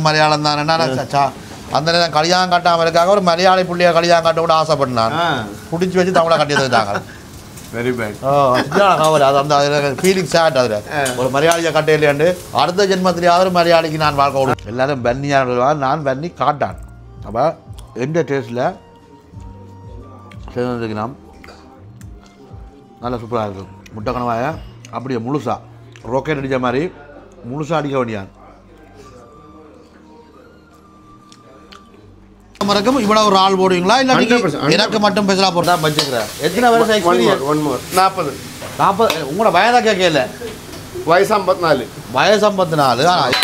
மலையாளம் தான் அந்த நேரம் கல்யாணம் கட்டாமல் இருக்காங்க ஒரு மலையாளி புள்ளிய கல்யாணம் கட்ட கூட ஆசைப்பட்டான் பிடிச்சி வச்சு தமிழை கட்டி தந்துட்டாங்க வெரி பேட் கவலை அது அந்த அதில் ஃபீலிங் சேட் அதில் ஒரு மலையாளியை கட்டையிலேண்டு அடுத்த ஜென்மத்திலேயாவது மலையாளிக்கு நான் வாழ்க்கை விடும் எல்லாரும் பன்னியாக நான் பன்னி காட்டான் அப்போ எந்த டேஸ்ட்டில் சேர்ந்துருக்கலாம் நல்லா சூப்பராக இருக்கும் முட்டை கணவாயை அப்படியே முழுசாக ராக்கெட் அடித்த மாதிரி முழுசாக அடிக்க வேண்டியான் மறக்கும் இவ்வளோ ஒரு ஆள் போடுவீங்களா இல்லை எனக்கு மட்டும் பேசலாம் போகிறதா வச்சுக்கிறேன் எத்தனை வருஷம் எக்ஸ்பீரியன்ஸ் 40 உங்களோட வயதாக கேட்கல வயசு 54 வயசு 54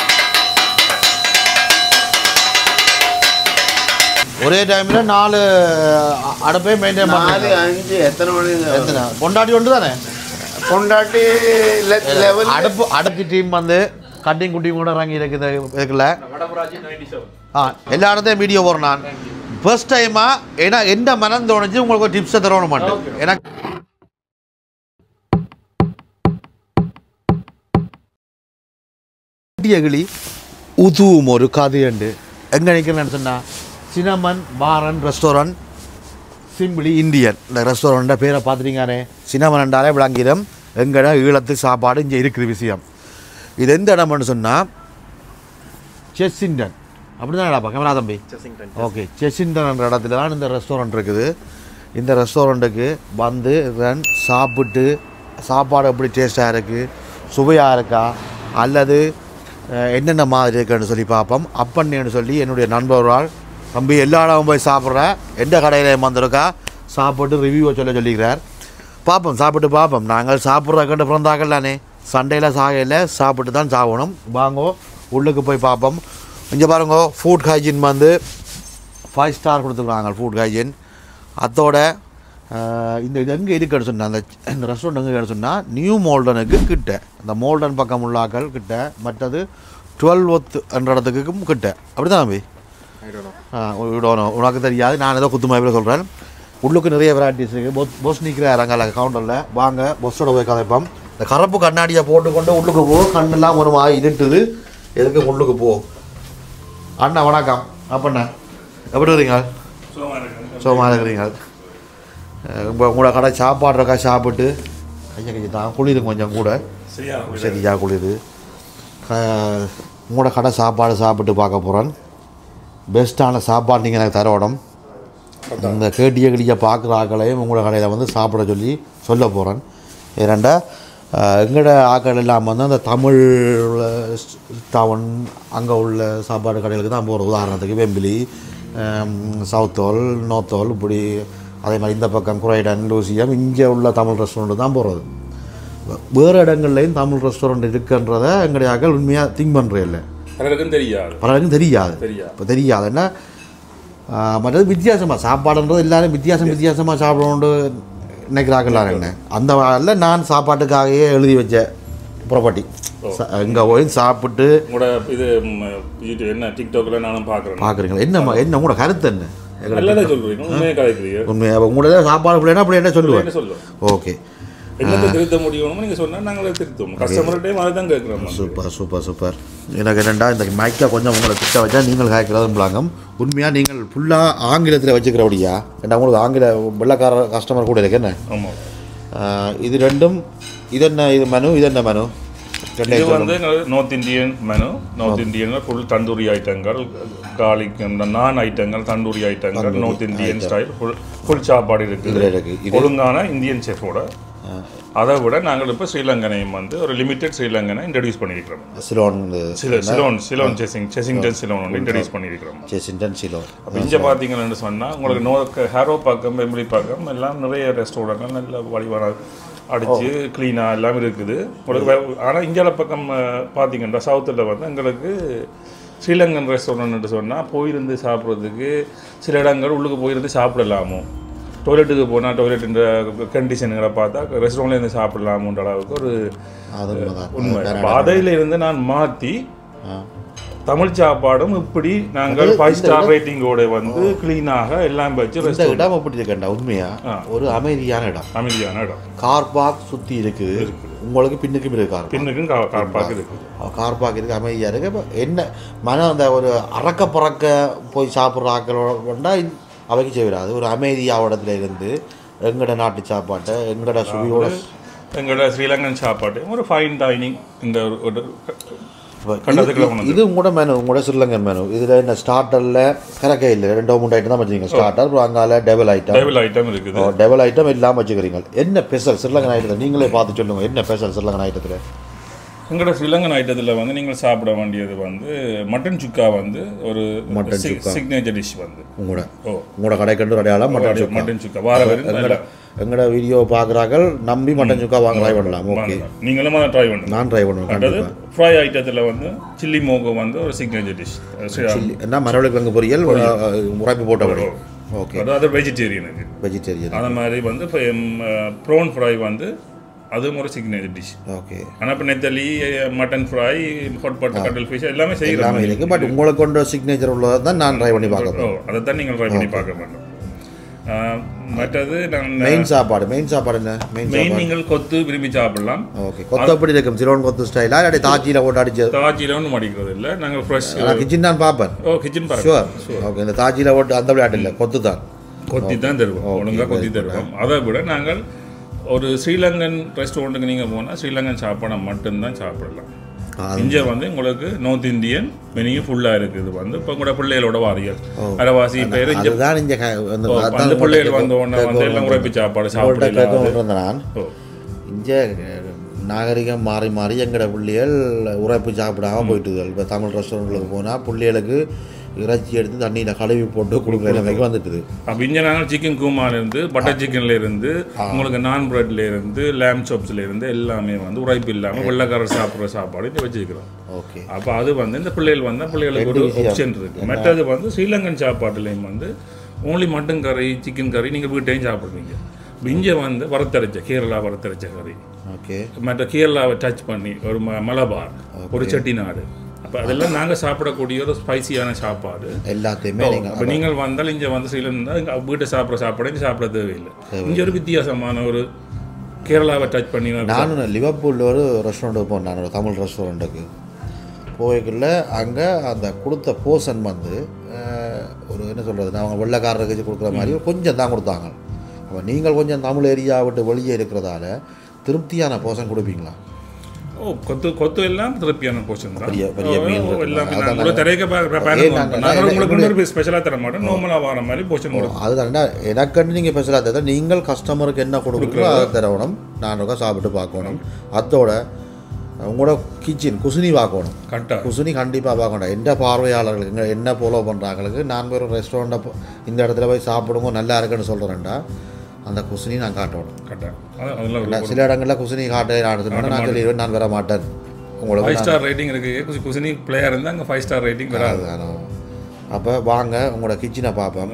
ஒரே டைமில் 4 அடுப்பே மெயின்டைன் 4 5 எத்தனை மணி எத்தனை பொண்டாட்டி ஒன்று தானே பொண்டாட்டி அடுப்பு டீம் வந்து கட்டிங் குட்டிங் கூட இறங்கி இருக்குல்ல எல்லா இடத்தையும் வீடியோ போடுறேன் நான் ஃபர்ஸ்ட் டைமாக ஏன்னா எந்த மனம் தோணுச்சு உங்களுக்கு ஒரு டிப்ஸை தரணும் மாட்டேன் எனக்கு கிளி உதுவும் ஒரு கதையுண்டு எங்கே நிற்கிறேன்னு சொன்னால் cinnamon bar and restaurant simply Indian இந்த ரெஸ்டாரண்ட்டை பேரை பார்த்துட்டீங்கானே சினமன் என்றாலே விளங்கிடும் எங்கட ஈழத்து சாப்பாடு இங்கே இருக்குது விஷயம் இது எந்த இடம்னு சொன்னால் செஸ்ஸிங்டன் அப்படி தான் இடப்பா கேமரா தம்பி ஓகே செஸ்ஸிங்டன்ன்ற இடத்துல தான் இந்த ரெஸ்டாரண்ட் இருக்குது இந்த ரெஸ்டாரண்ட்டுக்கு வந்து சாப்பிட்டு சாப்பாடு எப்படி டேஸ்ட்டாக இருக்குது சுவையாக இருக்கா அல்லது என்னென்ன மாதிரி இருக்குன்னு சொல்லி பார்ப்போம் அப்பன்னு சொல்லி என்னுடைய நண்பர்களால் தம்பி எல்லா இடமும் போய் சாப்பிட்றேன் எந்த கடையில் வந்திருக்கா சாப்பிட்டு ரிவ்யூவை சொல்லிக்கிறார் பார்ப்போம் சாப்பிட்டு பார்ப்போம் நாங்கள் சாப்பிட்றக்கண்டு பிறந்தாக்கள் தானே சண்டையில் சாகையில் சாப்பிட்டு தான் சாகணும் வாங்கோ உள்ளுக்கு போய் பார்ப்போம் இங்கே பாருங்க ஃபுட் ஹைஜீன் வந்து 5 ஸ்டார் கொடுத்துருக்காங்க ஃபுட் ஹைஜீன் அதோட இந்த இது எங்கே இருக்குன்னு சொன்னால் இந்த ரெஸ்டாரண்ட் எங்கே இருக்குன்னு சொன்னால் நியூ மோல்டனுக்கு கிட்ட இந்த மோல்டன் பக்கம் உள்ளாக்கள் கிட்ட மற்றது 12th என்ற இடத்துக்கும் கிட்ட அப்படி தான் தம்பி விடணும் உனக்கு தெரியாது நான் ஏதோ குத்துமாயில் சொல்கிறேன் உள்ளுக்கு நிறைய வெரைட்டிஸ் இருக்குது பொஸ் நிற்கிறார் அங்கே கவுண்டரில் வாங்க பொஸ்ஸோட போய் கதைப்போம் இந்த கருப்பு கண்ணாடியை போட்டுக்கொண்டு உள்ளுக்கு போ கண்ணெல்லாம் ஒரு மாதிரி இருட்டுது எதுக்கு உள்ளுக்கு போ அண்ணா வணக்கம் அப்பண்ணா எப்படி இருக்கீங்க சோமா இருக்கிறீங்க இப்போ உங்களோட கடை சாப்பாடு இருக்கா சாப்பிட்டு கையை தான் குளிர் கொஞ்சம் கூட சரியா குளிர் உங்களோட கடை சாப்பாடு சாப்பிட்டு பார்க்க போகிறேன் பெஸ்ட்டான சாப்பாடு நீங்கள் எனக்கு தரணும் இந்த கேட்டிய கிளியை பார்க்குற ஆக்களையும் உங்களோட கடையில் வந்து சாப்பிட சொல்லி சொல்ல போகிறேன் ஏன்னாண்டா எங்களோட ஆக்கள் எல்லாம் வந்து அந்த தமிழ் டவுன் அங்கே உள்ள சாப்பாடு கடைகளுக்கு தான் போகிறோம் உதாரணத்துக்கு வெம்பிலி சவுத்தோல் நோத்தோல் இப்படி அதே மாதிரி இந்த பக்கம் குரைடன் லூசியம் இங்கே உள்ள தமிழ் ரெஸ்டாரண்ட்டு தான் போகிறது வேறு இடங்கள்லையும் தமிழ் ரெஸ்டாரண்ட் இருக்குன்றதை எங்களுடைய ஆக்கள் உண்மையாக திங்க் பண்ணுறே இல்லை பலருக்கும் தெரியாது இப்போ தெரியாதுன்னா மற்றது வித்தியாசமாக சாப்பாடுன்றது எல்லோரும் வித்தியாசமாக சாப்பிடணுன்னு நினைக்கிறாங்கல்ல என்ன அந்த வாரில் நான் சாப்பாட்டுக்காகவே எழுதி வச்ச ப்ராப்பர்ட்டி இங்கே போய் சாப்பிட்டு இது என்ன டிக்டாக்ல நானும் பார்க்குறீங்களா என்ன உங்களோட கருத்து என்ன உண்மையாக உங்களோட சாப்பாடு பிள்ளைன்னா அப்படி என்ன சொல்லுவேன் ஓகே திருத்த முடியும் நீங்கள் சொன்னால் நாங்களே திருத்தோம் கஸ்டமர்கிட்டே மாதிரி தான் கேட்குறோம் சூப்பர் எனக்கு என்னென்னா இந்த மைக்கில் கொஞ்சம் உங்களை திட்ட வச்சா நீங்கள் கேட்குறதுங்களாங்க உண்மையாக நீங்கள் ஃபுல்லாக ஆங்கிலத்தில் வச்சுக்கிறபடியா ஏன்னா உங்களுக்கு ஆங்கில வெள்ளக்கார கஸ்டமர் கூட இருக்கு என்ன ஆமாம் இது ரெண்டும் இது மெனு இது என்ன மெனு இது வந்து north Indian menu north Indian full tandoori ஐட்டங்கள் கார்லிக் நான் ஐட்டங்கள் தந்தூரி ஐட்டங்கள் நார்த் இந்தியன் ஸ்டைல் ஃபுல் சாப்பாடு இருக்குது ஒழுங்கான இந்தியன் செஃபோட அதை விட நாங்கள் இப்போ ஸ்ரீலங்கனையும் வந்து ஒரு லிமிட்டட் ஸ்ரீலங்கனை இன்ட்ரடியூஸ் பண்ணியிருக்கிறோம் சிலோன் செஸிங்டன் சிலோன் வந்து இன்ட்ரடியூஸ் பண்ணியிருக்கிறோம் அப்போ இங்கே பார்த்தீங்கன்னு சொன்னால் உங்களுக்கு ஹேரோ பக்கம் வெம்பிலி பக்கம் எல்லாம் நிறைய ரெஸ்டாரண்ட்கள் நல்ல வழிவான அடித்து க்ளீனாக எல்லாம் இருக்குது உங்களுக்கு ஆனால் இந்தியாவில் பக்கம் பார்த்தீங்கன்னா சவுத்தில் வந்து எங்களுக்கு ஸ்ரீலங்கன் ரெஸ்டாரண்ட்னு சொன்னால் போயிருந்து சாப்பிட்றதுக்கு சில இடங்கள் உள்ளுக்கு போயிருந்து சாப்பிடலாமோ டாய்லெட்டுக்கு போனால் டாய்லெட்டுன்ற கண்டிஷனுங்களை பார்த்தா ரெஸ்டாரண்ட்லேருந்து சாப்பிடலாமுன்ற அளவுக்கு ஒரு உண்மை அதையில இருந்து நான் மாற்றி தமிழ் சாப்பாடும் இப்படி நாங்கள் 5 ஸ்டார் ரேட்டிங்கோட வந்து கிளீனாக எல்லாம் வச்சு இடம் அப்படி இருக்கா உண்மையாக ஒரு அமைதியான இடம் கார் பார்க் சுற்றி இருக்குது உங்களுக்கு பின்னுக்கும் இருக்குது கார் பின்னுக்கும் கார் பார்க் இருக்குது. கார் பார்க் இருக்குது, அமைதியாக இருக்குது. இப்போ என்ன மனம் அந்த ஒரு அறக்க பறக்க போய் சாப்பிட்ற ஆக்களோட அவைக்கு செய்யாது. ஒரு அமைதியாக இடத்துல இருந்து எங்களோட நாட்டு சாப்பாட்டை எங்களோட சுவையோட எங்களோட ஸ்ரீலங்கன் சாப்பாடு ஒரு ஃபைன் டைனிங் இந்த ஒரு இது உங்களோட மெனு, உங்களோட ஸ்ரீலங்கன் மெனு. இதில் என்ன ஸ்டார்டரில் கணக்கே இல்லை, 2-3 ஐட்டம் தான் வச்சுருக்கீங்க. ஸ்டார்டர் அப்புறம் அங்கால டபுள் ஐட்டம் இருக்குது. டபுள் ஐட்டம் எல்லாம் வச்சுக்கிறீங்க. என்ன ஸ்பெஷல் ஸ்ரீலங்கன் ஐட்டத்தில் நீங்களே பார்த்து சொல்லுங்கள், என்ன ஸ்பெஷல் ஸ்ரீலங்கன் ஐட்டத்தில்? எங்களோட ஸ்ரீலங்கன் ஐட்டத்தில் வந்து நீங்கள் சாப்பிட வேண்டியது வந்து மட்டன் சுக்கா வந்து ஒரு சிக்னேச்சர் டிஷ் வந்து உங்களோட கடைக்கண்டு அடையாளம் மட்டன் சுக்கா. வார எங்களோட வீடியோ பார்க்குறாங்க நம்பி மட்டன் சுக்கா வாங்க ட்ரை பண்ணலாம். ஓகே, நீங்களும் அதை ட்ரை பண்ணலாம். நான் ட்ரை பண்ணுவேன். அதாவது ஃப்ரை ஐட்டத்தில் வந்து சில்லி மோகோ வந்து ஒரு சிக்னேச்சர் டிஷ். என்ன மரவள்ளிக்கிழங்கு பொரியல் உரைப்பு போட்ட பொரியல். ஓகே, அதாவது வெஜிடேரியனுக்கு அந்த மாதிரி வந்து ப்ரோன் ஃப்ரை வந்து அதுவும் ஒரு சிக்னேச்சர் டிஷ். ஓகே, ஆனால் இப்போ நெத்தலி மட்டன் ஃப்ரை ஹாட் பாட் கட்டல் ஃபிஷ் எல்லாமே செய்யலாம் இருக்குது. பட் உங்களுக்கு கொண்ட சிக்னேச்சர் உள்ளதை தான் நான் ட்ரை பண்ணி பார்க்குறேன். அதை தான் நீங்கள் ட்ரை பண்ணி பார்க்க மாட்டோம். மற்றது மெயின் சாப்பாடு என்ன? மெயின் நீங்கள் கொத்து விரும்பி சாப்பிடலாம். ஓகே, கொத்து எப்படி இருக்கும்? சிலோன் கொத்து ஸ்டைலா இல்லை தாச்சியில் போட்டு அடிச்சது? தாச்சியில் ஒன்றும் அடிக்கிறது இல்லை, நாங்கள் ஃப்ரெஷ் கிச்சன் தான் பார்ப்பேன். Kitchen sure. ஓகே, இந்த தாச்சியில் போட்டு அந்த விளையாட்டு இல்லை, கொத்தி தான் தருவோம், ஒழுங்காக கொத்தி தருவோம். அதை விட நாங்கள் ஒரு ஸ்ரீலங்கன் ரெஸ்டாரண்ட்டுக்கு நீங்கள் போனால் ஸ்ரீலங்கன் சாப்பாடை மட்டும்தான் சாப்பிடலாம். இங்கே வந்து உங்களுக்கு நார்த் இந்தியன் மெனியும் ஃபுல்லாக இருக்குது. வந்து இப்போ கூட பிள்ளைகளோட வாரியல் அரைவாசி பேர் இங்கே அந்த பிள்ளைகள் வந்த உடனே வந்து எல்லாம் உரைப்பு சாப்பாடு சாப்பிடலாம். இங்கே நாகரிகம் மாறி மாறி எங்களோட பிள்ளைகள் உரைப்பு சாப்பிடாமல் போயிட்டுகள். இப்போ தமிழ் ரெஸ்டாரண்ட்டுக்கு போனால் பிள்ளைகளுக்கு இறைச்சி எடுத்து தண்ணியில் கழுவி போட்டு கொடுக்குற நிலைமைக்கு வந்துட்டுது. அப்போ இங்கே நாங்கள் சிக்கன் கூமாலேருந்து பட்டர் சிக்கன்லேருந்து உங்களுக்கு நான் ப்ரெட்லேருந்து லேம் சாப்ஸ்லேருந்து எல்லாமே வந்து உரைப்பு இல்லாமல் வெள்ளைக்காரர் சாப்பிட்ற சாப்பாடு இங்கே வச்சுருக்கிறோம். ஓகே, அப்போ அது வந்து இந்த பிள்ளைகள் வந்தால் பிள்ளைகளுக்கு ஒரு ஆப்ஷன் இருக்குது. மற்றது வந்து ஸ்ரீலங்கன் சாப்பாட்டுலேயும் வந்து ஓன்லி மட்டன் கறி சிக்கன் கறி நீங்கள் வீட்டையும் சாப்பிடுவீங்க. இங்கே வந்து கேரளா வறுத்தரைச்ச கறி. ஓகே, மற்ற கேரளாவை டச் பண்ணி ஒரு மலபார் ஒரு செட்டிநாடு. அப்போ அதெல்லாம் நாங்கள் சாப்பிடக்கூடிய ஒரு ஸ்பைசியான சாப்பாடு எல்லாத்தையுமே. இப்போ நீங்கள் வந்தால் இங்கே வந்து ஸ்ரீலங்கா இங்கே வீட்டை சாப்பிட்ற சாப்பாடு இங்கே சாப்பிட தேவையில்லை. இங்கே ஒரு வித்தியாசமான ஒரு கேரளாவை டச் பண்ணி நானும் லிவர்பூலில் ஒரு ரெஸ்டாரண்ட்டுக்கு போனேன். நான் ஒரு தமிழ் ரெஸ்டாரண்ட்டுக்கு போய்க்குள்ள அங்கே அந்த கொடுத்த போர்ஷன் வந்து ஒரு என்ன சொல்கிறது, அவங்க வெள்ளைக்காரருக்கு கொடுக்குற மாதிரி கொஞ்சம் தான் கொடுத்தாங்க. அப்போ நீங்கள் கொஞ்சம் தமிழ் ஏரியா விட்டு வெளியே இருக்கிறதால திருப்தியான போர்ஷன் கொடுப்பீங்களா? கொத்து எல்லாம் திருப்தியான போர்ஷன் தான். பெரிய மீன் ஸ்பெஷலாக தர மாட்டோம், நார்மலாக வர மாதிரி போர்ஷன் கொடுக்கும். அதுதான் எனக்குன்னு நீங்கள் ஸ்பெஷலாக தர, நீங்கள் கஸ்டமருக்கு என்ன கொடுக்குறோம் அதை தரணும். நான் சாப்பிட்டு பார்க்கணும். அதோட உங்களோட குசினி பார்க்கணும். கரெக்டாக குசினி கண்டிப்பாக பார்க்கணும். எந்த பார்வையாளர்களுக்கு என்ன ஃபாலோ பண்ணுறாங்களுக்கு நான் ஒரு ரெஸ்டாரண்ட்டை இந்த இடத்துல போய் சாப்பிடுங்க நல்லா இருக்குன்னு சொல்கிறேன்டா அந்த குசினி நான் காட்டணும். கரெக்டாக சில இடங்களில் குசினி காட்ட நான் சொல்லிடுவேன் நான் வர மாட்டேன். உங்களுக்கு 5 ஸ்டார் ரேட்டிங் இருக்குது. குசினி பிளேயர் இருந்தால் அங்கே 5 ஸ்டார் ரேட்டிங் வராது. அப்போ வாங்க உங்களோட கிச்சனை பார்ப்போம்.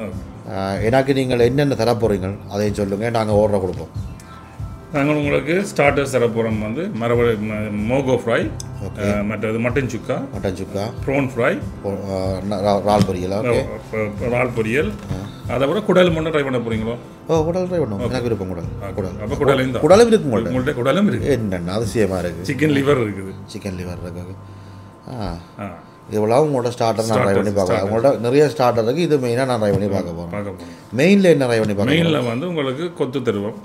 எனக்கு நீங்கள் என்னென்ன தர போகிறீங்க அதையும் சொல்லுங்கள், நாங்கள் ஆர்டர் கொடுப்போம். நாங்கள் உங்களுக்கு ஸ்டார்டர்ஸ் தர போகிறோம் வந்து மோகோ ஃப்ரை, மற்றது மட்டன் சுக்கா, ப்ரோன் ஃப்ரை, இறால் பொரியல். அதை விட குடல் மட்டும் ட்ரை பண்ண போகிறீங்களோ? குடல் ட்ரை பண்ணுவோம். எனக்கு விருப்பம் குடல். அப்போ குடலும் இருக்கும். உங்கள்கிட்ட குடலும் இருக்குது. என்னென்ன அதிசயமாக இருக்குது. சிக்கன் லிவர் இருக்குது. இவ்வளோ உங்களோட ஸ்டார்டர் நான் ட்ரை பண்ணி பார்க்கலாம். உங்களோட நிறைய ஸ்டார்டர் இருக்குது. இது மெயினாக நான் ட்ரை பண்ணி பார்க்க போகிறேன். மெயினில் என்ன ட்ரை பண்ணி பார்க்க? மெயினில் வந்து உங்களுக்கு கொத்து தருவோம்.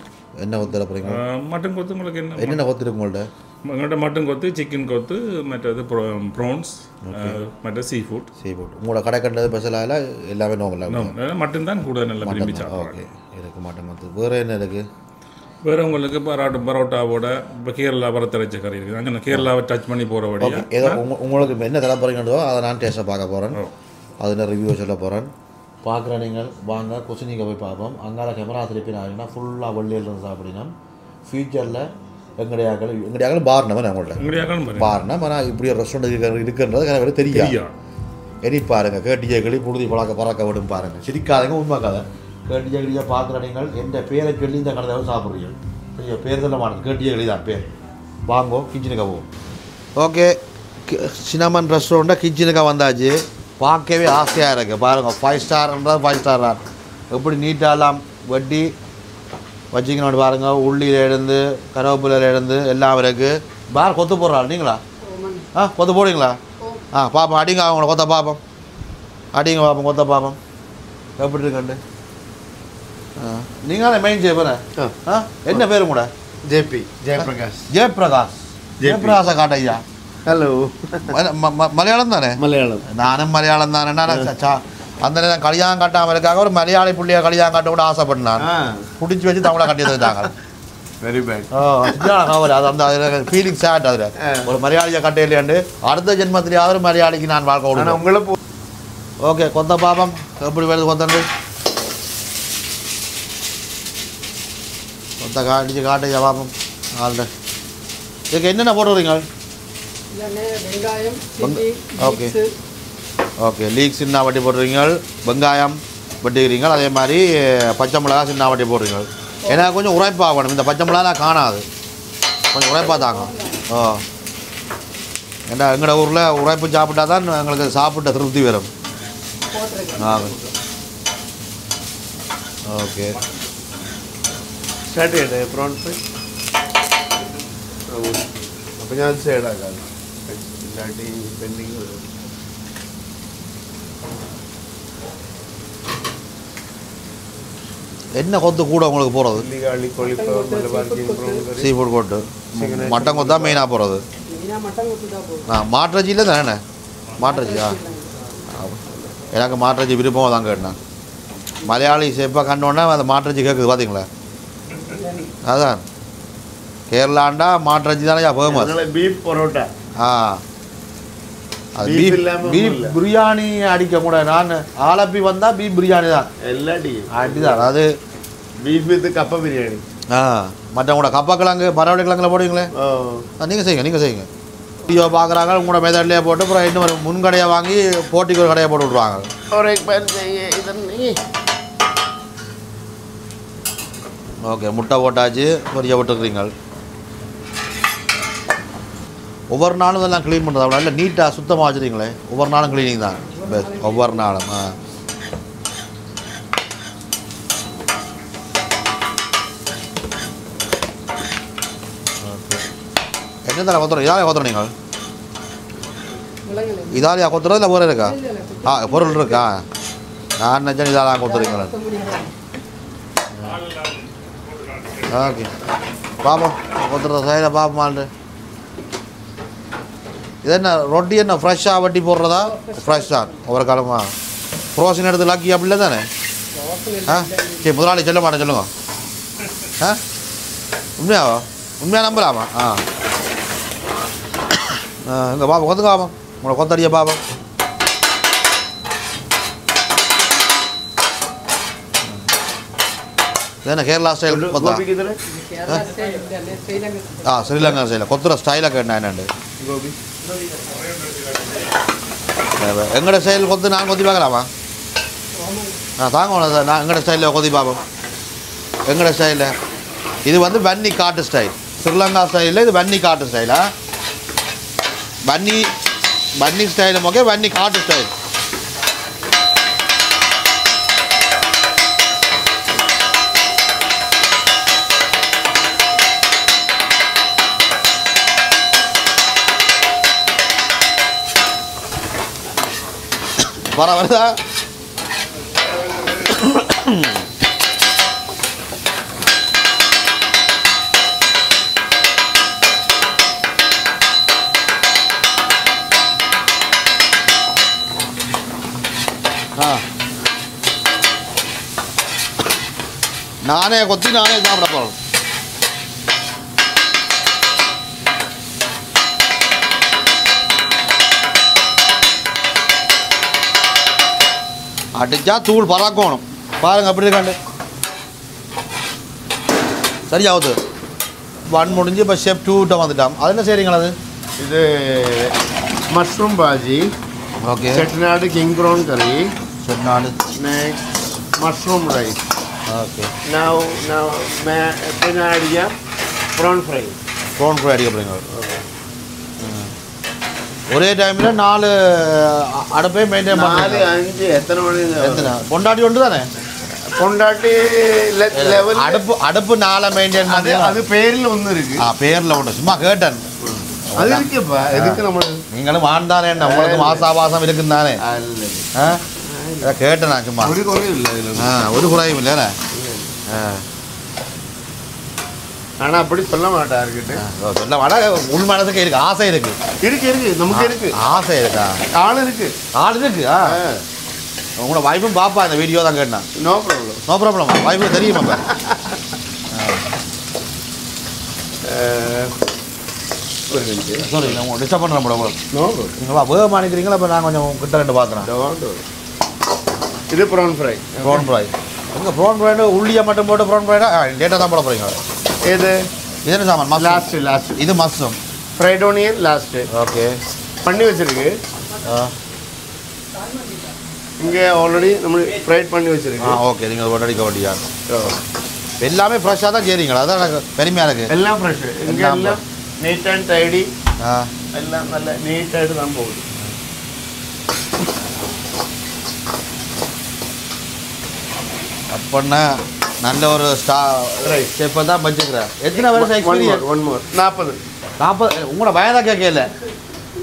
என்ன கொத்து தர போகிறீங்க? மட்டன் கொத்து. உங்களுக்கு என்னென்ன கொத்து இருக்கு உங்கள்கிட்ட? மட்டன் கொத்து, சிக்கன் கொத்து, மற்றது ப்ரான்ஸ், மற்ற சீ ஃபுட். உங்களோட கடை கண்டது ஸ்பெஷலாக எல்லாமே நார்மலாக மட்டன் தான் கூட நல்லா விரும்பி சாப்பிடுவாங்க. ஓகே, இருக்கு மட்டன் கொத்து. வேறு என்ன இருக்குது? வேறு உங்களுக்கு பரோட்டாவோட இப்போ கேரளா வறுத்தரைச்ச கறி இருக்குது. அங்கே கேரளாவை டச் பண்ணி போகிற வழியா ஏதோ உங்களுக்கு என்ன தர போகிறீங்களோ அதை நான் டேஸ்ட்டாக பார்க்க போகிறேன். அதில் ரிவ்யூ சொல்ல போகிறேன். பார்க்குற நீங்கள் வாங்க குசினிக்கு போய் பார்ப்போம். அங்கால கேமரா திருப்பி நான் ஃபுல்லாக வெள்ளியிலிருந்து சாப்பிடினோம். ஃபியூச்சரில் எங்கடையாக்கள் பாருனவன் அவங்கள்ட்ட பாருனா ஆனால் இப்படி ஒரு ரெஸ்டாரண்ட் இருக்குன்றது எனக்கு தெரியாது. இனி பாருங்கள் கேட்டியை புழுதி பறக்க விடும் பாருங்கள். சிரிக்காதங்க உண்மைக்காத கேட்டியை பார்க்குற நீங்கள் எந்த பேரை சொல்லி இந்த கடையில் சாப்பிட்றீங்க. சரியா, பேர் சொல்ல மாட்டேன், கேட்டியை தான் பேர். வாங்கோ கிச்சனுக்கு போவோம். ஓகே, சின்னமன் ரெஸ்டாரண்ட்டாக கிச்சனுக்காக வந்தாச்சு. பார்க்கவே ஆசையாக இருக்குது. பாருங்கள் 5 ஸ்டார்ன்றது 5 ஸ்டார் தான். எப்படி நீட்டாலாம் வெட்டி வச்சிக்கணும் பாருங்க. உள்ளியிலேருந்து கருவேப்பிலையிலேருந்து எல்லாம் இருக்குது. பார் கொத்து போடுறாள் நீங்களா? கொத்து போடுறீங்களா? பார்ப்போம். அடிங்க அவங்கள கொத்த பார்ப்போம். அடிங்க பார்ப்போம். கொத்த பார்ப்போம் எப்படி இருக்கண்டு. நீங்களே மெயின் செய்ய என்ன பேரும் கூட? ஜேபி ஜெயபிரகாஷ். ஜெயபிரகாஷை காட்டையா? ஹலோ. மலையாளம் தானே? மலையாளம். நானும் மலையாளம் தானே. அந்த நேரம் கல்யாணம் கட்டாமல் இருக்காங்க. ஒரு மலையாளி புள்ளிய கல்யாணம் கட்ட கூட ஆசைப்பட்டான். பிடிச்சி வச்சு தமிழை கட்டி தந்துட்டாங்க. Very bad. கவலை. அது அந்த ஃபீலிங் சேட். அதில் ஒரு மலையாளியை கட்டையிலேண்டு அடுத்த ஜென்மத்திலேயாவது ஒரு மலையாளிக்கு நான் வாழ்க்கை விடுவேன். உங்களை ஓகே. கொத்த பாப்பம் எப்படி வருது கொத்தண்டு. கொத்த காட்டிச்சு காட்டையா பாப்பம். ஆள்ட இதுக்கு என்னென்ன போட்டுக்கிறீங்க? Okay okay. லீக் சின்ன வட்டி போடுறீங்க, வெங்காயம் வெட்டிக்கிறீங்க, அதே மாதிரி பச்சை மிளகா சின்ன வட்டி போடுறீங்க. ஏன்னா கொஞ்சம் உரைப்பாகணும். இந்த பச்சை மிளகா நான் காணாது, கொஞ்சம் உரைப்பாக தாங்க. ஏன்னா எங்களோட ஊரில் உரைப்பு சாப்பிட்டா தான் எங்களுக்கு சாப்பிட்ட திருப்தி வரும். ஓகே. സ്റ്റാർട്ട് ചെയ്യട്ടെ പ്രോൺസ്? അപ്പോൾ ഞാൻ സൈഡാക്കാം. ഇല്ലാട്ടി പെൻഡിങ് വരും. என்ன கொத்து கூட உங்களுக்கு போகிறது? ഉള്ളിക്കാളി കോളിഫ്ലവർ മലബാർ കിങ് പ്രോൺ കറി, சீ ஃபுட் கொட்டு, மட்டன் கொத்தா மெயினாக போகிறது. மாட்டுறச்சியில் தானே? மாட்டுறச்சியா? எனக்கு மாட்டுறச்சி விருப்பம் தான் கேட்டேன். மலையாளி செப்பாக கண்டோன்னா அந்த மாட்டுறச்சி கேட்குது பார்த்தீங்களா? அதான் கேரளாண்டா மாட்டுறச்சி தானே ஃபேமஸ். பீஃப் பரோட்டா. அது பீஃப் பிரியாணி அடிக்க கூட. நான் ஆலப்பி வந்தால் பீஃப் பிரியாணி தான் அடிதான். அது பீஃப் வித் கப்பா பிரியாணி. மற்ற கூட கப்பா கிழங்கு பரவடி கிழங்குல போடுவீங்களே, நீங்கள் செய்யுங்க. வீடியோ பார்க்குறாங்க உங்களோட மெதட்லேயே போட்டு அப்புறம் இன்னொரு முன்கடையை வாங்கி போட்டிக்கு ஒரு கடையை போட்டு விட்ருவாங்க. ஓகே. முட்டை போட்டாச்சு, பொரியா போட்டுக்கிறீங்க. ஒவ்வொரு நாளும் இதெல்லாம் க்ளீன் பண்ணுறது அவ்வளோ இல்லை, நீட்டாக சுத்தமாக வச்சுருக்கீங்களே. ஒவ்வொரு நாளும் க்ளீனிங் தான் பெஸ்ட். ஒவ்வொரு நாளும் ஓகே. என்ன தானே கொத்துறோம்? இதாலே கொத்துறோம் நீங்கள்? இதாலையா கொத்துறது இல்லை பொருள் இருக்கா? பொருள் இருக்கா? நான் நினச்சேன் இதாலாம் கொத்துறீங்களா? ஓகே. பார்ப்போம் கொத்துறத சைடில் பார்ப்போமான்ட்டு. இது என்ன ரொட்டி என்ன ஃப்ரெஷ்ஷாக வட்டி போடுறதா? ஃப்ரெஷ் தான் ஒவ்வொரு காலமாக ஃப்ரோசன் எடுத்து லாக்கி அப்படி இல்லை தானே? சரி முதலாளி சொல்ல மாட்டேன் சொல்லுங்க. உண்மையாக நம்பலாமா? இங்கே பாப்பா கொத்துங்க பாப்பா, உங்களை கொத்தடிய பாப்பா. இது என்ன கேரளா ஸ்டைல் கொத்தா? ஸ்ரீலங்கா ஸ்டைலில் கொத்துற ஸ்டைலாக கேட்டேன் என்னண்டு. எங்கட ஸ்டைல் கொத்து நான் கொத்தி பார்க்கலாமா? தாங்க நான் எங்கட ஸ்டைலில் கொத்தி பார்ப்போம். எங்கட ஸ்டைலில் இது வந்து வன்னி காட்டு ஸ்டைல். ஸ்ரீலங்கா ஸ்டைலில் இது வன்னி காட்டு ஸ்டைலா? வன்னி ஸ்டைலும் ஓகே, வன்னி காட்டு ஸ்டைல். வருதா? நானே கொத்தி நானே சாப்பிட போகிறேன். அடிச்சா தூள் பறக்கணும் பாருங்க அப்படி இருக்காண்டு. சரியாகுது. 1 முடிஞ்சு இப்போ ஷெஃப் 2 வந்துட்டான். அது என்ன செய்கிறீங்களா? அது இது mushroom bhaji. Okay. Chettinad king prawn curry. Chettinad. Next mushroom rice. Okay. പിന്നെ അടിക്കാം ப்ரான் ஃப்ரை. ப்ரான் ஃப்ரை அடிக்க போகிறீங்க. ஒரே டைமில் 4 அடுப்பையும் மெயின்டைன் 4 5 எத்தனை மணி? எத்தனை பொண்டாட்டி ஒன்று தானே? கொண்டாட்டி லெவல் அடுப்பு 4 மெயின்டைன் பண்ணி அது பேரில் ஒன்று இருக்கு. பேரில் ஒன்று சும்மா கேட்டேன். அது இருக்குப்பா. எதுக்கு நம்ம நீங்களும் ஆண்டானே உங்களுக்கு மாசாபாசம் இருக்குன்னு தானே கேட்டேன் நான் சும்மா. ஒரு குறையும் இல்லை இதில். ஒரு குறையும் இல்லைண்ணே. ஆனால் அப்படி சொல்ல மாட்டாருக்கிட்ட சொல்ல மாட்டா. உள் மனதுக்கு இருக்கு, ஆசை இருக்கு. இருக்கு நமக்கு இருக்கு, ஆசை இருக்கா? ஆள் இருக்கு. உங்களோட வைஃபும் பாப்பா இந்த வீடியோ தான் கேட்டேன். No problem. No problem. Wife தெரியுமா? ஒரு நிமிஷம் சாரி, உங்க டிஸ்டர்ப் பண்ணுறேன் மேடம். நோ நீங்கள் வேகமாக நினைக்கிறீங்களா? இப்போ நான் கொஞ்சம் கிட்ட ரெண்டு பார்க்குறேன். இது ப்ரான் ஃப்ரை. ப்ரான் ஃப்ரை உங்கள் ப்ரான் ஃப்ரை உள்ளியை மட்டும் போட்டு ப்ரான் ஃப்ரைடா டேட்டா தான் போட போகிறீங்க? இது என்ன சாமான்? லாஸ்ட் இது mushroom fried onion last. Okay, பண்ணி வச்சிருக்கு. இங்கே ஆல்ரெடி நம்ம ஃப்ரைட் பண்ணி வச்சிருக்கு. ஓகே, நீங்கள் ஒரு அடிக்க வண்டியா? எல்லாமே ஃப்ரெஷ்ஷாக தான் செய்கிறீங்களா? அதான் எனக்கு பெருமையாக இருக்குது. எல்லாம் ஃப்ரெஷ்ஷு. இங்கே எல்லாம் நீட் அண்ட் டைடி. எல்லாம் நல்ல நீட்டாയിട്ട് தான் போகுது. அப்படின்னா நல்ல ஒரு ஷெஃப்பை தான் வச்சுக்கிறேன். எத்தனை வருஷம் எக்ஸ்பீரியன்ஸ்? 40. உங்களோட வயதாக கேட்கல?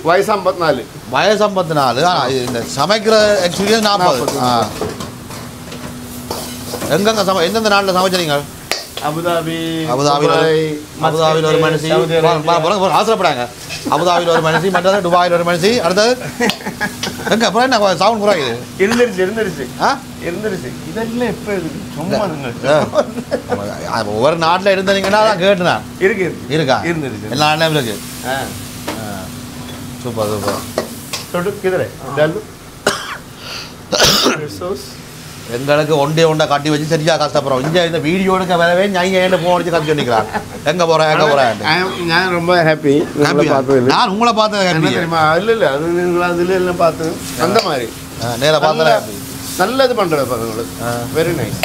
வயசு 54. வயசு 54. ஆனால் இந்த சமைக்கிற எக்ஸ்பீரியன்ஸ் 40. எங்கெங்க எந்தெந்த நாட்டில் சமைச்சீங்க? அபுதாபியில் ஒரு மனுஷி. ஆசைப்படாங்க. அபுதாபியில் ஒரு மனுஷி, மற்றது துபாயில் ஒரு மனுஷி. அடுத்தது எங்க அப்புறம் என்ன சவுண்ட் குறையுது? இருந்துருச்சு. இதெல்லாம் எப்போ ஒவ்வொரு நாட்டில் இருந்தீங்கன்னா தான் கேட்டுனா இருக்கா? இருந்துருச்சு. எல்லா நாட்டிலும் இருக்கு. சூப்பர் எங்களுக்கு ஒண்டா கட்டி வச்சு சரியா கஷ்டப்படுறோம். இந்த வீடியோ எடுக்க வரவே ஞாயிறு போன் கத்தி சொல்லிக்கிறான். எங்க போறேன் நான் ரொம்ப ஹாப்பி. நான் உங்களை பார்த்தேன் தெரியுமா? இல்லை அது அதுல எல்லாம் பார்த்து அந்த மாதிரி நேராக பார்த்தேன். நல்லது பண்றது பசங்களுக்கு. Very nice.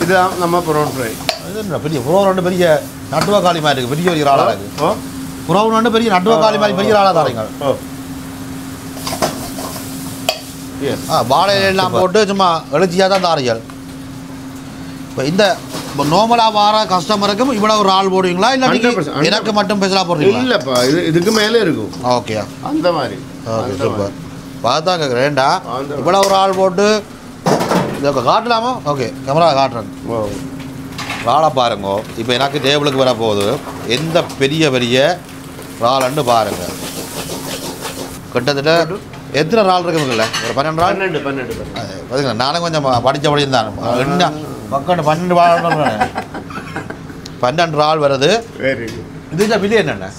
இதுதான் நம்ம ப்ரான் ஃப்ரை. பெரிய புறவு பெரிய நட்டுவா காளி மாதிரி இருக்கு. பெரிய ஒரு ஆளாக இருக்கு. புறவு பெரிய நட்டுவா காளி மாதிரி பெரிய ஆளாக தாரீங்க. வாழையெல்லாம் போட்டு சும்மா எழுச்சியாக தான் தாரியல். இப்போ இந்த நார்மலாக வர கஸ்டமருக்கும் இவ்வளோ ஒரு ஆள் போடுவீங்களா? இல்லை எனக்கு மட்டும் ஸ்பெஷலாக போடுறீங்களா? இல்லைப்பா, இதுக்கு மேலே இருக்கும். ஓகே, அந்த மாதிரி. Okay, super. பார்த்து கேட்குறேன்டா இவ்வளோ ஒரு ஆள் போட்டு இதை காட்டலாமா? ஓகே, கேமரா காட்டுறேன். ராளை பாருங்க. இப்போ எனக்கு டேபிளுக்கு வர போகுது. எந்த பெரிய பெரிய ராலன்னு பாருங்க. கிட்டத்தட்ட எத்தனை ரால் இருக்குதுங்கள? ஒரு 12 ரால். 12 பார்த்தீங்களா? நானும் கொஞ்சம் படித்த படியும் தான். என்ன பக்கம் 12 ரால் 12 ரால் வருது. இதுக்கு விலை என்னென்ன?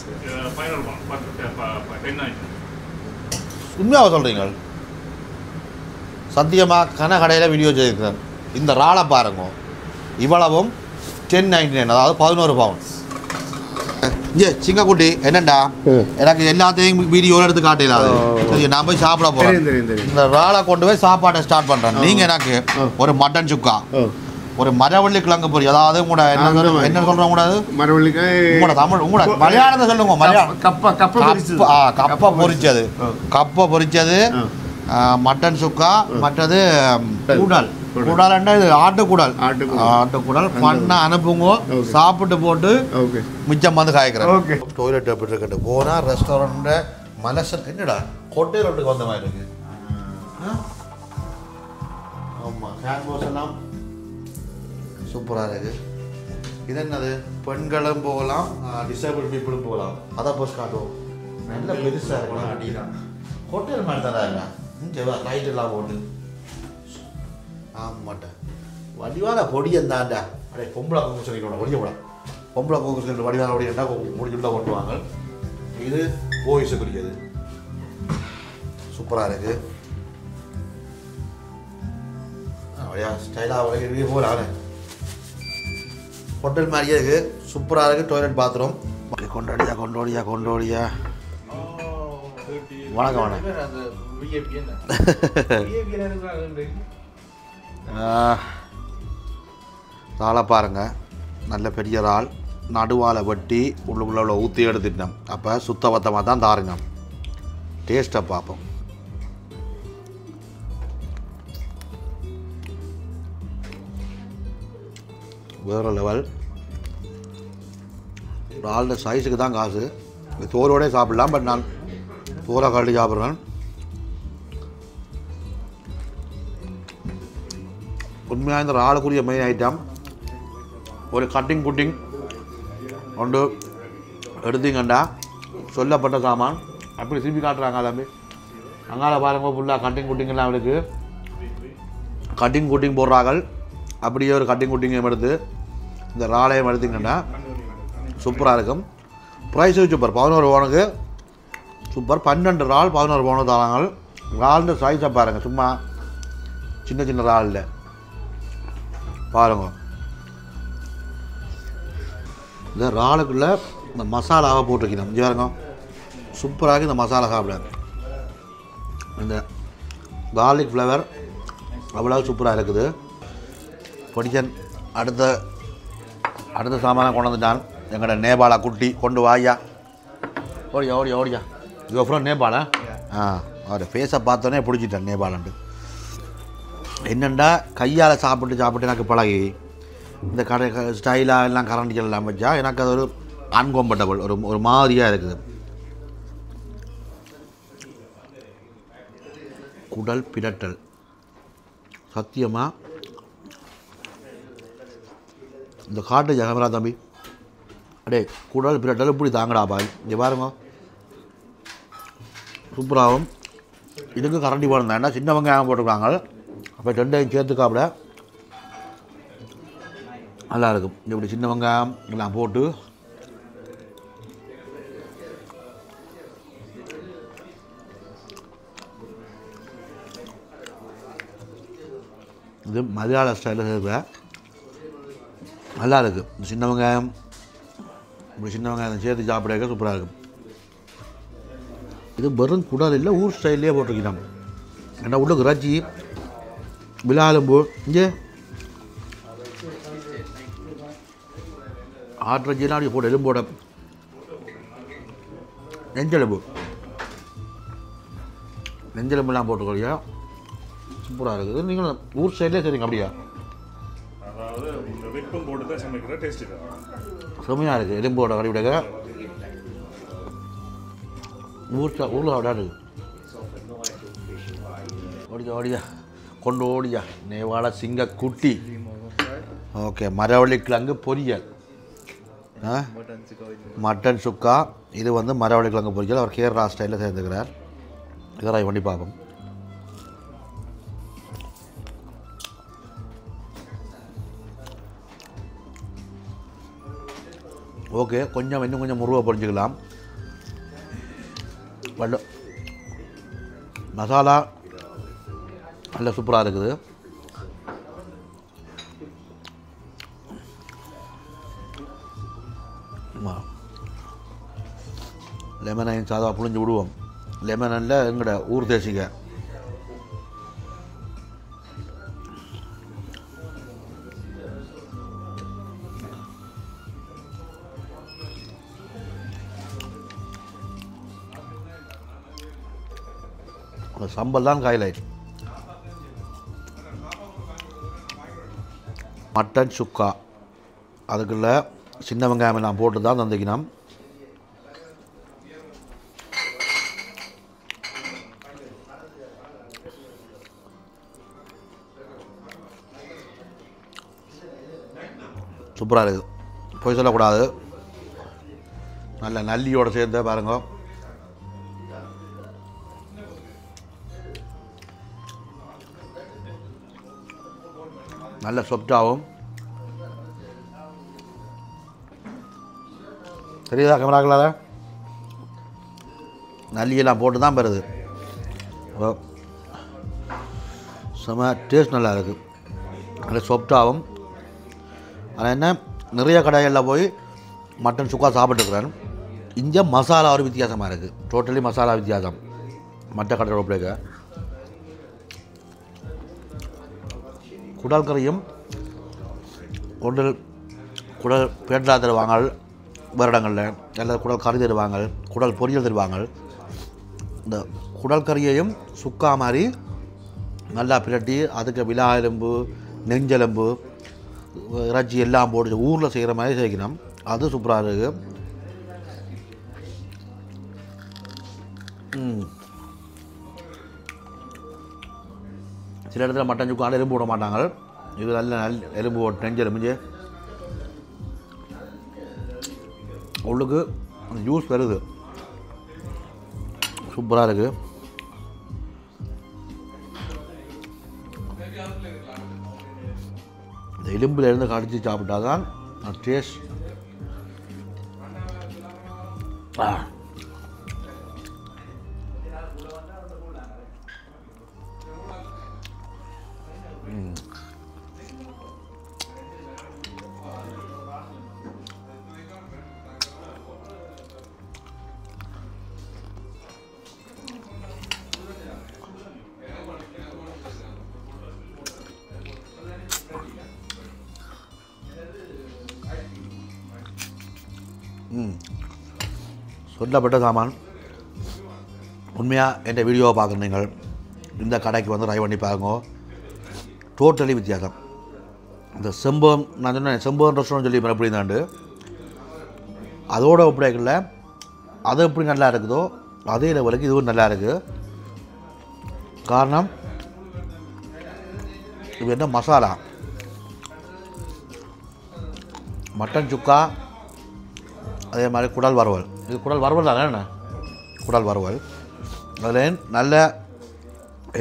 உண்மையாக சொல்கிறீங்க? சத்தியமாக கடையில் வீடியோ செய்திருக்கிறேன். இந்த ராளை பாருங்க. இவ்வளவும் 1099, அதாவது 11 பவுண்ட். சிங்கக்குட்டி என்னண்டா எனக்கு எல்லாத்தையும் வீடியோ எடுத்து காட்டலாம். சரி, நான் போய் சாப்பிட போறேன். இந்த ராளை கொண்டு போய் சாப்பாட்டை ஸ்டார்ட் பண்றேன். நீங்க எனக்கு ஒரு மட்டன் சுக்கா, ஒரு மரவள்ளி கிழங்கு பொரி, அதாவது உங்களோட என்ன சொல்றோம் கூடாது, உங்களோட தமிழ் உங்களோட மலையாளத்தை சொல்லுங்க. மலையாளம் கப்பை பொரிச்சது, கப்பை பொரிச்சது, மட்டன் சுக்கா, மற்றது கூடால். கூடாலண்டா இது ஆட்டுக்கூடால். ஆட்டுக்கூடால் பண்ண அனுப்புங்க. சாப்பிட்டு போட்டு மிச்சம் வந்து காய்க்கிறேன். டொய்லெட் எப்படி இருக்கட்டு போனா ரெஸ்டாரண்ட் மலசன் என்னடா ஹோட்டல் ஒன்றுக்கு வந்த மாதிரி இருக்கு. ஆமாம், ஹேண்ட் வாஷ் எல்லாம் சூப்பராக இருக்கு. இது என்னது? பெண்களும் போகலாம், டிசேபிள் பீப்புளும் போகலாம். அதான் போஸ்ட் காட்டுவோம். நல்ல பெருசாக இருக்கலாம். அப்படின்னா ஹோட்டல் மாதிரி தானே இருக்கா? இங்கே லைட் எல்லாம் போட்டு ஆமாட்டேன். வடிவான பொடியன் தாண்டா. அப்படியே பொம்பளை கோக்கு சொல்லிக்கணும். ஒடிய கூட பொம்பளை கோக்கு சொல்லிட்டு வடிவான ஒடியா முடிச்சுட்டு தான் கொண்டுவாங்க. இது போய்ஸுக்குரியது. சூப்பராக இருக்குது. அப்படியா ஸ்டைலாக வரைக்கும் போகலாம். ஹோட்டல் மாதிரியே இருக்குது. சூப்பராக இருக்குது. Toilet bathroom. கொண்டாடியா கொண்டோடியா கொண்டோடியா. வணக்கம் வணக்கம். ராளை பாருங்கள். நல்ல பெரிய ரால். நடுவால் வெட்டி உள்ளுக்குள்ள ஊற்றி எடுத்துட்டோம். அப்போ சுத்தபத்தமாக தான் தாருங்க. டேஸ்ட்டை பார்ப்போம். வேறு லெவல். இறால் சைஸுக்கு தான் காசு. தோலோடே சாப்பிடலாம், பட் நான் தோலை கழட்டி சாப்பிட்றேன். உண்மையாக இந்த இறாலுக்குரிய மெயின் ஐட்டம் ஒரு கட்டிங் குட்டிங் கொண்டு எடுத்தீங்கண்டா சொல்லப்பட்ட சாமான் அப்படி திருப்பி காட்டுறாங்க. எல்லாமே அங்கால பாருங்க ஃபுல்லாக கட்டிங் குட்டிங்கெல்லாம் அவளுக்கு கட்டிங் குட்டிங் போடுறாங்க. அப்படியே ஒரு கட்டிங் குட்டிங்கையும் எடுத்து இந்த இறாலையும் எடுத்திங்கன்னா சூப்பராக இருக்கும். Price super. 11 பவுனுக்கு சூப்பர். 12 இறால் 11 பவுனுக்கு தராங்க. இறால்னு சைஸை பாருங்கள், சும்மா சின்ன சின்ன இறால் இல்லை பாருங்க. இந்த இறாலுக்குள்ளே இந்த மசாலாவை போட்டிருக்கணும். இங்கே பாருங்க, சூப்பராக இந்த மசாலா சாப்பிட இந்த கார்லிக் ஃப்ளேவர் அவ்வளோ சூப்பராக இருக்குது. பொடிச்சன் அடுத்த சாமானை கொண்டு வந்துட்டான். எங்களோட நேபாளா குட்டி கொண்டு வாயா. ஓடியா ஓடியா ஓடியா. இது ஃப்ரம் நேபாளா? அவரை ஃபேஸை பார்த்தோன்னே பிடிச்சிட்டேன் நேபாளன்ட்டு. என்னென்னா கையால் சாப்பிட்டு எனக்கு பழகி இந்த கடை ஸ்டைலாக எல்லாம் கரண்டிகள் எல்லாம் வச்சா எனக்கு அது ஒரு அன்கம்ஃபர்டபுள், ஒரு மாதிரியாக இருக்குது. குடல் பிரட்டல் சத்தியமாக இந்த காட்டு ஜகமரா தம்பி. அடே குடல் பிரட்டல் இப்படி தாங்கடா பாய். இங்கே பாருங்க, சூப்பராகவும். இதுக்கு கரண்டி போடணும். ஏன்னா சின்ன வெங்காயம் போட்டுருக்காங்க. அப்போ 2ஐயும் சேர்த்து சாப்பிட நல்லாயிருக்கும். இப்படி சின்ன வெங்காயம் எல்லாம் போட்டு இது மலையாள ஸ்டைலில் செய்கிற நல்லா இருக்குது. இந்த சின்ன வெங்காயம் இப்படி சின்ன வெங்காயம் சேர்த்து சாப்பிட சூப்பராக இருக்கும். இது வெறும் குடல் இல்லை, ஊர் ஸ்டைல்லே போட்டிருக்கிறாங்க. ஏன்னா உள்ள இறைச்சி விழாலும்பு இங்கே ஆட்டிறச்சிலாம் அப்படி போட்டு எலும்போட நெஞ்செலும்புலாம் போட்டுக்கொள்ளியா சூப்பராக இருக்குது. நீங்கள் ஊர் ஸ்டைல்லே சரிங்க அப்படியா? செம்மையாக இருக்குது. எலும்போட கடிவிடங்க ஊரில் விடாது. ஓடியா கொண்டு ஓடியா. நேவாள சிங்க குட்டி. ஓகே, மரவள்ளி கிழங்கு பொரியல், மட்டன் சுக்கா. இது வந்து மரவள்ளி கிழங்கு பொரியல். அவர் கேரளா ஸ்டைலில் சேர்ந்துக்கிறார். இதெல்லாம் பண்ணி பார்ப்போம். ஓகே, இன்னும் கொஞ்சம் முருகை பொரிஞ்சிக்கலாம். மசாலா நல்ல சூப்பராக இருக்குது. லெமனையும் சாதா புழிஞ்சு விடுவோம். லெமனில் எங்கட ஊர் தேசிக்க சம்பல் தான் ஹைலைட். மட்டன் சுக்கா அதுக்குள்ள சின்ன வெங்காயம் எல்லாம் போட்டு தான் தந்துக்கணும். சூப்பராக இருக்குது, போய் சொல்லக்கூடாது. நல்ல நல்லியோடு சேர்ந்து பாருங்க. நல்ல சொப்டாகவும் தெரியுதா கேமராக்களால்? நல்லியெல்லாம் போட்டு தான் பெறுது. செம டேஸ்ட் நல்லா இருக்குது. நல்ல சொப்டாகவும். ஆனால் என்ன, நிறைய கடைகளில் போய் மட்டன் சுக்கா சாப்பிட்டுருக்குறேன். இங்கே மசாலா ஒரு வித்தியாசமாக இருக்குது. டோட்டலி மசாலா வித்தியாசம் மற்ற கடையோட பிள்ளைங்க. குடல் கறியும் குடல் பேட்டா தருவாங்க வேறு இடங்களில், அல்லது குடல் கறி தருவாங்க, குடல் பொரியல் தருவாங்க. இந்த குடல் கறியையும் சுக்கா மாதிரி நல்லா பிரட்டி அதுக்கு விலா எலும்பு, நெஞ்செலும்பு, இறைச்சி எல்லாம் போட்டு ஊரில் செய்கிற மாதிரி செய்யணும். அது சூப்பராக இருக்குது. சில இடத்துல மட்டன் சுக்கான எலும்பு போட மாட்டாங்க. இது நல்ல எலும்பு போட்டு நெஞ்சு எலும்பு உள்ளுக்கு ஜூஸ் வருது. சூப்பராக இருக்குது. இந்த எலும்பில் இருந்து கடிச்சு சாப்பிட்டா தான் டேஸ்ட். சொல்லப்பட்ட சாமான். உண்மையாக என் வீடியோவை பார்க்குற நீங்கள் இந்த கடைக்கு வந்து ட்ரை பண்ணி பாருங்க. டோட்டலி வித்தியாசம். இந்த செம்பகம் நான் சொன்னேன், செம்பகம் ரெஸ்டாரண்ட் சொல்லி எப்படி இருந்தாண்டு அதோட ஒப்படைக்கல. அது எப்படி நல்லா இருக்குதோ அதே லெவலுக்கு இதுவும் நல்லா இருக்குது. காரணம் இது என்ன மசாலா மட்டன் சுக்கா, அதே மாதிரி குடல் வறுவல். இது குடல் வறுவல் தானே, என்ன குடல் வறுவல். அதில் நல்ல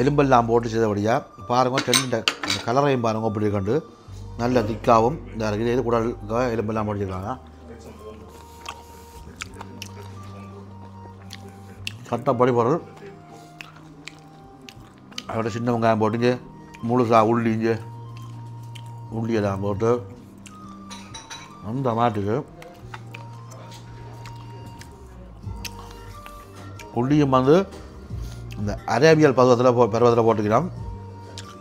எலும்பெல்லாம் போட்டு செய்தபடியாக பாருங்கள். டென்ட் இந்த கலரையும் பாருங்கள் அப்படி கண்டு நல்ல திக்காகவும் இந்த இருக்குது. இது குடல் எலும்பெல்லாம் போட்டுருக்காங்க. சட்டப்படி பொருள். அதோட சின்ன வெங்காயம் போட்டுங்க, முழுசா உள்ளிஞ்சு உள்ளியெல்லாம் போட்டு அந்த மாட்டுக்கு உள்ளியும் வந்து இந்த அரேபியல் பருவத்தில் போட்டுக்கிறோம்.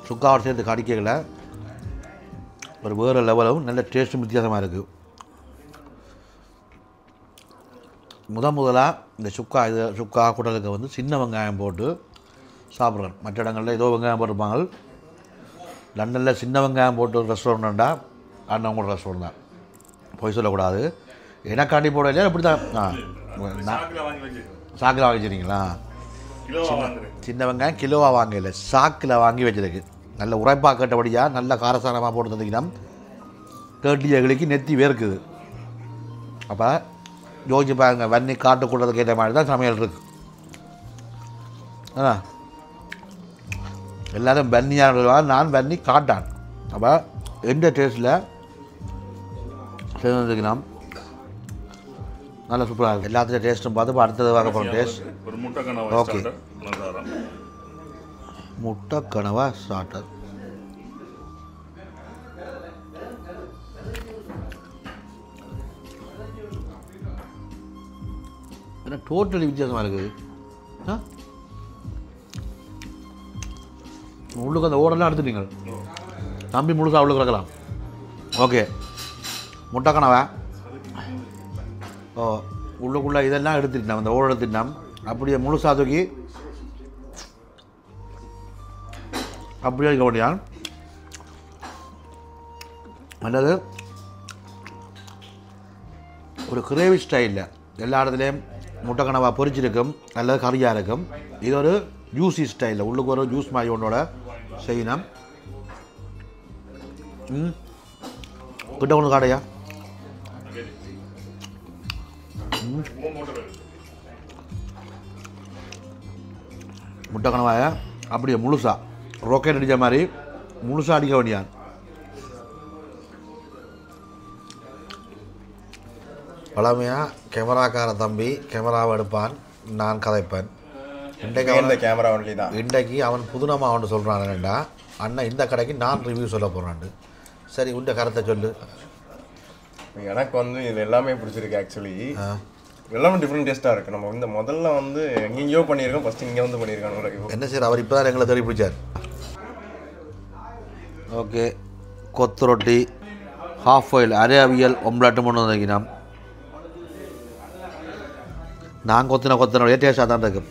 சுக்காவோட சேர்த்து கடிக்கல ஒரு வேறு லெவலும் நல்ல டேஸ்ட்டும் வித்தியாசமாக இருக்குது. முதலாக இந்த சுக்கா குடலுக்கு வந்து சின்ன வெங்காயம் போட்டு சாப்பிட்றேன். மற்ற இடங்களில் ஏதோ வெங்காயம் போட்டிருப்பாங்க. லண்டனில் சின்ன வெங்காயம் போட்டு ஒரு ரெஸ்டாரண்ட்டா அண்ணவங்களோட ரெஸ்டாரண்ட் தான். போய் சொல்லக்கூடாது. எனக்காண்டி போட இல்லையா அப்படி தான். சாக்கில் வாங்கி வச்சுருக்கீங்களா? சின்ன வெங்காயம் கிலோவாக வாங்கல, சாக்கில் வாங்கி வச்சுருக்கு. நல்ல உரைப்பாக கேட்டபடியாக நல்ல காரசாரமாக போட்டு தந்திங்கன்னா கேட்டியர்களுக்கு நெத்தி வேர்க்குது. அப்போ யோசிச்சு பாருங்க, வன்னி காட்டு கூட்டத்துக்கு ஏற்ற மாதிரி தான் சமையல் இருக்குது. எல்லோரும் வன்னியாக, நான் வன்னி காட்டான். அப்போ எந்த டேஸ்ட்டில் சேர்ந்துக்கலாம் நல்லா சூப்பராக இருக்குது. எல்லாத்துலேயும் டேஸ்ட்டும் பார்த்து இப்போ அடுத்தது பார்க்க போகிறோம். Taste okay. முட்டை கனவா ஸ்டார்டர். ஏன்னா டோட்டலி வித்தியாசமாக இருக்குது. உள்ளுக்கு அந்த ஓடெல்லாம் எடுத்துட்டீங்க. தம்பி முழுசாக உள்ளுக்கு கிடக்கலாம். ஓகே, முட்டை கனவா. ஓ, உள்ளுக்குள்ளே இதெல்லாம் எடுத்துட்டோம், அந்த ஓட எடுத்துட்டோம். அப்படியே முழுசாக தூக்கி அப்படியே இருக்க முடியாது. அல்லது ஒரு கிரேவி ஸ்டைலில் எல்லா இடத்துலையும் முட்டை கனவா பொரிச்சிருக்கும் அல்லது கறியாக இருக்கும். இது ஒரு ஜூஸி ஸ்டைலில் உள்ளுக்கு ஒரு ஜூஸ் மாதிரி ஒன்றோட செய்யணும். கிட்ட ஒன்று காடையா முட்டை கனவாய அப்படியே முழுசா ராக்கெட் அடித்த மாதிரி முழுசாக அடிக்க வேண்டியான். பழமையாக கேமராக்கார தம்பி கேமராவை எடுப்பான், நான் கதைப்பேன். இன்றைக்கு அவன் புதுனமாக அவன் சொல்கிறான்டா, அண்ணன் இந்த கடைக்கு நான் ரிவ்யூ சொல்ல போகிறான்ட்டு. சரி, உண்ட கருத்தை சொல்லு. எனக்கு வந்து இது எல்லாமே பிடிச்சிருக்கு. ஆக்சுவலி எல்லாமே டிஃப்ரெண்ட் டேஸ்ட்டாக இருக்குது. நம்ம இந்த முதல்ல வந்து எங்கேயோ பண்ணியிருக்கோம், ஃபஸ்ட்டு இங்கே வந்து பண்ணியிருக்காங்க. என்ன சார், அவர் இப்போ தான் எங்களை தேடி பிடிச்சார். ஓகே, கொத்து ரொட்டி, ஹாஃப் ஆயில், அரேபியல் ஒம்லெட்டு ஒன்று வந்துக்கினோம். நான் கொத்தின டேஸ்ட்டாக தான் இருக்கு.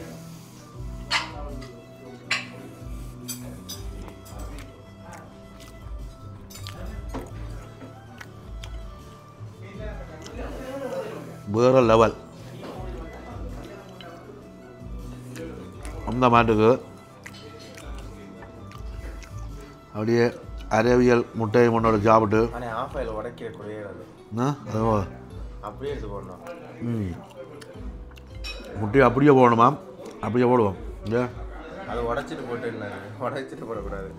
வேறு லெவல். அந்த மாட்டுக்கு அப்படியே அரேபியல் முட்டையை முன்னோட சாப்பிட்டு ஆஃப் ஆயில் உடைக்கக்கூடிய அப்படியே எடுத்து போடணும். முட்டையை அப்படியே போடணுமா? அப்படியே போடுவோம். இல்லையா அதை உடைச்சிட்டு போட்டு உடைச்சிட்டு போடக்கூடாது.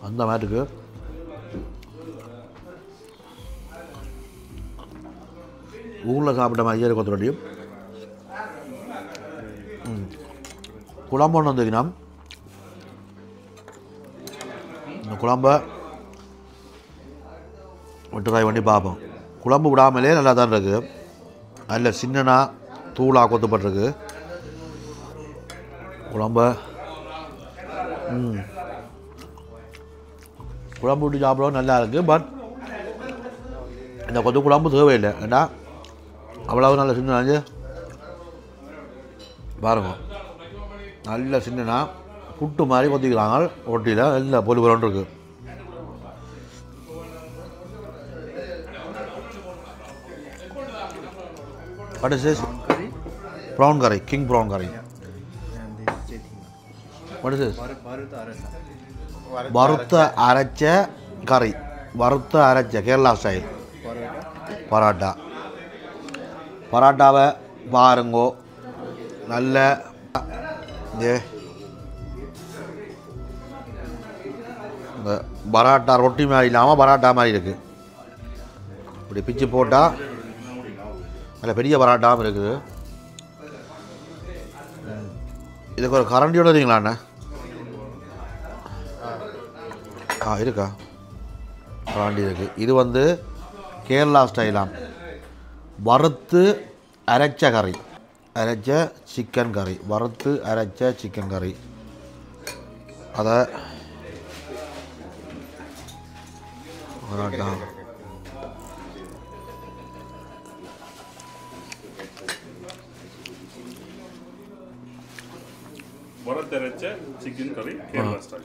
அந்த மாட்டுக்கு ஊரில் சாப்பிட்ட மாதிரி கொத்தரொட்டியும் குழம்பு ஒன்று வந்துக்கினா இந்த குழம்ப விட்டு ட்ரை பண்ணி பார்ப்போம். குழம்பு விடாமலே நல்லா தான் இருக்குது. அதில் சின்னனா தூளாக கொத்தப்பட்டிருக்கு குழம்ப. குழம்பு விட்டு சாப்பிடவும் நல்லா இருக்குது. பட் இந்த கொத்து குழம்பு தேவையில்லை. ஏன்னா அவ்வளவு நல்ல சின்ன பாருங்க, நல்ல சின்னனா புட்டு மாதிரி கொத்திக்கிறாங்க. ரொட்டியில் எல்லா பொலி பொருள் இருக்குது. What is this? Prawn curry, king prawn curry. What is this? வறுத்த அரைச்ச கறி, வறுத்த அரைச்ச கேரளா ஸ்டைல் பரோட்டா. பரோட்டாவை பாருங்கோ, நல்ல இந்த பரோட்டா ரொட்டி மாதிரி இல்லாமல் பரோட்டா மாதிரி இருக்குது. இப்படி பிச்சு போட்டால் நல்ல பெரிய பரோட்டாவும் இருக்குது. இதுக்கு ஒரு கரண்டியோட இருக்கீங்களாண்ணே? இருக்கா? கரண்டி இருக்குது. இது வந்து கேரளா ஸ்டைலாம் வறுத்து அரைச்ச கறி, அரைச்ச சிக்கன் கறி, வறுத்து அரைச்ச சிக்கன் கறி. அதை பரோட்டா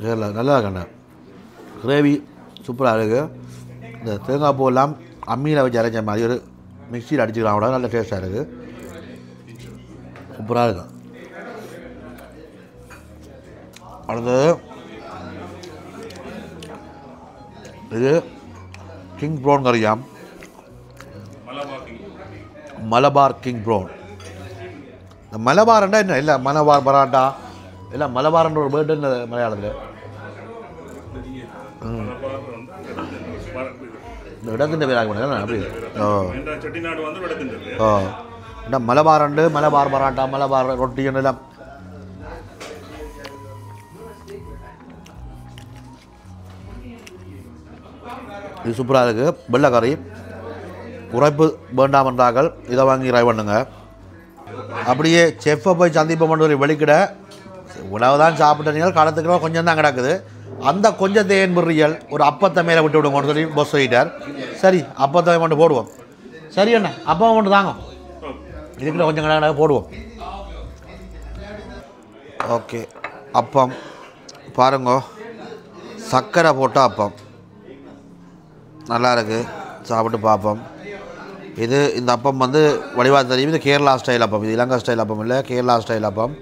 கேரளா நல்லா இருக்கண்ணே. கிரேவி சூப்பராக இருக்குது. இந்த தேங்காய் பூவெல்லாம் அம்மியில் வச்சு அரைச்ச மாதிரி ஒரு மிக்சியில் அடிச்சுக்கலாம் கூட நல்ல டேஸ்ட்டாக இருக்குது. சூப்பராக இருக்கும். அடுத்தது இது கிங் ப்ரான் கறியாம், மலபார் கிங் ப்ரான். இந்த மலபார்ண்டா என்ன? இல்லை மலபார் பரோட்டா இல்லை மலபார்ன்ற ஒரு பேர்டு இந்த மலையாளத்தில் இந்த இடத்தின் பேர் ஆக அப்படி. என்ன மலபார் உண்டு, மலபார் பரோட்டா, மலபார் ரொட்டி எல்லாம். இது சூப்பராக இருக்குது. வெள்ளைக்கறி உரைப்பு வேண்டாம் என்றார்கள் இதை வாங்கி ட்ரை பண்ணுங்க. அப்படியே செஃப்பை போய் சந்திப்போம் பண்ணி வெளிக்கிட உணவு தான் சாப்பிட்டீங்க, காலத்துக்கு கொஞ்சம் தான் கிடக்குது. அந்த கொஞ்சத்தை ஏன் பிரியல் ஒரு அப்பத்தை மேலே விட்டு விடுங்கன்னு சொல்லி பஸ் சொல்லிட்டார். சரி அப்பத்தை மட்டும் போடுவோம். சரி அண்ணா அப்பம் மட்டும் தாங்க, இதுக்குள்ள கொஞ்சம் கடை போடுவோம். ஓகே, அப்பம் பாருங்க, சர்க்கரை போட்ட அப்பம் நல்லா இருக்குது, சாப்பிட்டு பார்ப்போம். இது இந்த அப்பம் வந்து வடிவாக தெரியும். இது கேரளா ஸ்டைல் அப்பம், இது இலங்கை ஸ்டைல் அப்பம் இல்லை, கேரளா ஸ்டைல் அப்பம்.